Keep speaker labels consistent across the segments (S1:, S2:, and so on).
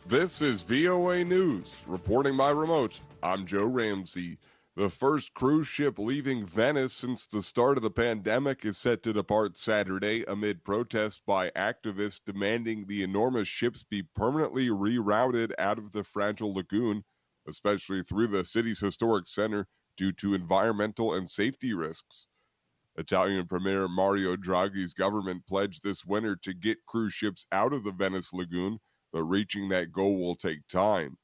S1: This is VOA News. Reporting by remote, I'm Joe Ramsey. The first cruise ship leaving Venice since the start of the pandemic is set to depart Saturday amid protests by activists demanding the enormous ships be permanently rerouted out of the fragile lagoon, especially through the city's historic center, due to environmental and safety risks. Italian Premier Mario Draghi's government pledged this winter to get cruise ships out of the Venice lagoon, but reaching that goal will take time.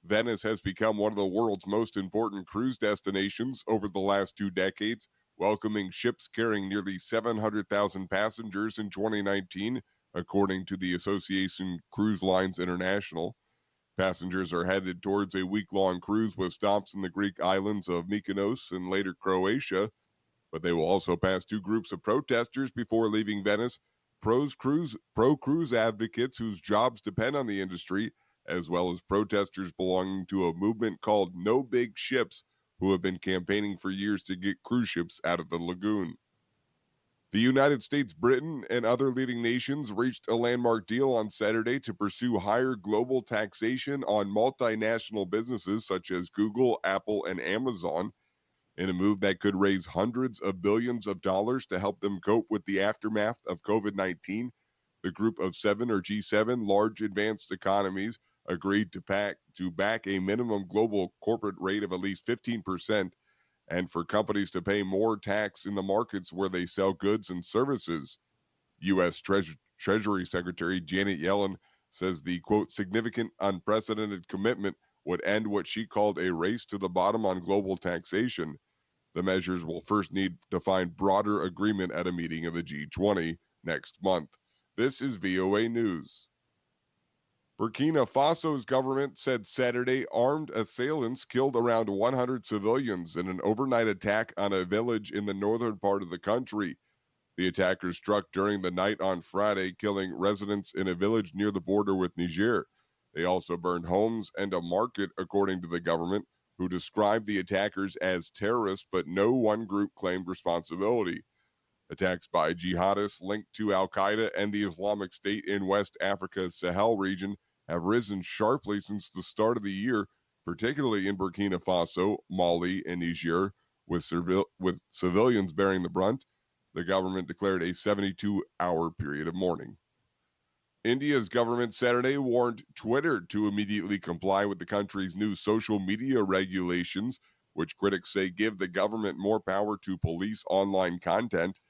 S1: Venice has become one of the world's most important cruise destinations over the last 2 decades, welcoming ships carrying nearly 700,000 passengers in 2019, according to the Association Cruise Lines International. Passengers are headed towards a week-long cruise with stops in the Greek islands of Mykonos and later Croatia, but they will also pass 2 groups of protesters before leaving Venice. Pro-cruise advocates whose jobs depend on the industry, as well as protesters belonging to a movement called No Big Ships, who have been campaigning for years to get cruise ships out of the lagoon. The United States, Britain, and other leading nations reached a landmark deal on Saturday to pursue higher global taxation on multinational businesses such as Google, Apple, and Amazon, in a move that could raise hundreds of billions of dollars to help them cope with the aftermath of COVID-19. The Group of Seven, or G7, large advanced economies agreed to back a minimum global corporate rate of at least 15% and for companies to pay more tax in the markets where they sell goods and services. U.S. Treasury Secretary Janet Yellen says the, quote, significant unprecedented commitment would end what she called a race to the bottom on global taxation. The measures will first need to find broader agreement at a meeting of the G20 next month. This is VOA News. Burkina Faso's government said Saturday armed assailants killed around 100 civilians in an overnight attack on a village in the northern part of the country. The attackers struck during the night on Friday, killing residents in a village near the border with Niger. They also burned homes and a market, according to the government, who described the attackers as terrorists, but no one group claimed responsibility. Attacks by jihadists linked to al-Qaeda and the Islamic State in West Africa's Sahel region have risen sharply since the start of the year, particularly in Burkina Faso, Mali, and Niger, with civilians bearing the brunt. The government declared a 72-hour period of mourning. India's government Saturday warned Twitter to immediately comply with the country's new social media regulations, which critics say give the government more power to police online content.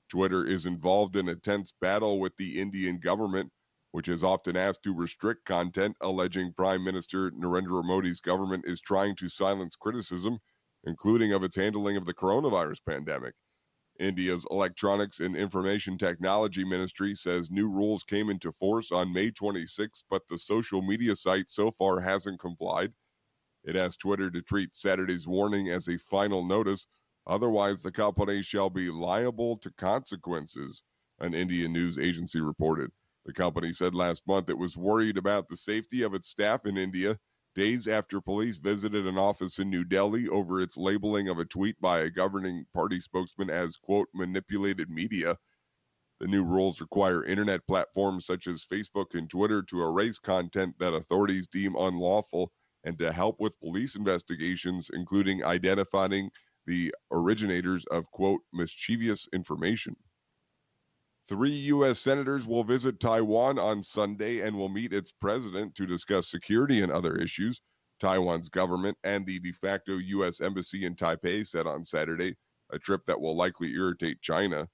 S1: Twitter is involved in a tense battle with the Indian government, which is often asked to restrict content, alleging Prime Minister Narendra Modi's government is trying to silence criticism, including of its handling of the coronavirus pandemic. India's Electronics and Information Technology Ministry says new rules came into force on May 26, but the social media site so far hasn't complied. It asked Twitter to treat Saturday's warning as a final notice, otherwise the company shall be liable to consequences, an Indian news agency reported. The company said last month it was worried about the safety of its staff in India, days after police visited an office in New Delhi over its labeling of a tweet by a governing party spokesman as, quote, manipulated media. The new rules require internet platforms such as Facebook and Twitter to erase content that authorities deem unlawful and to help with police investigations, including identifying the originators of, quote, mischievous information. 3 U.S. senators will visit Taiwan on Sunday and will meet its president to discuss security and other issues. Taiwan's government and the de facto U.S. embassy in Taipei said on Saturday, a trip that will likely irritate China.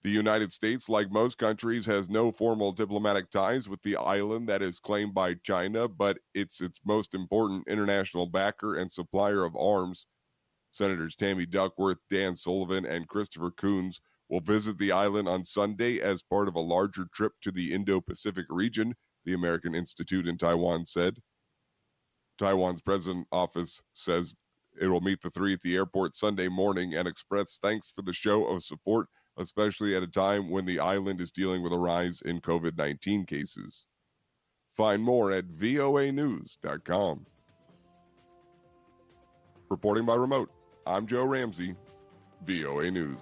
S1: The United States, like most countries, has no formal diplomatic ties with the island that is claimed by China, but it's its most important international backer and supplier of arms. Senators Tammy Duckworth, Dan Sullivan, and Christopher Coons will visit the island on Sunday as part of a larger trip to the Indo-Pacific region, the American Institute in Taiwan said. Taiwan's president's office says it will meet the 3 at the airport Sunday morning and express thanks for the show of support, especially at a time when the island is dealing with a rise in COVID-19 cases. Find more at voanews.com. Reporting by remote, I'm Joe Ramsey, VOA News.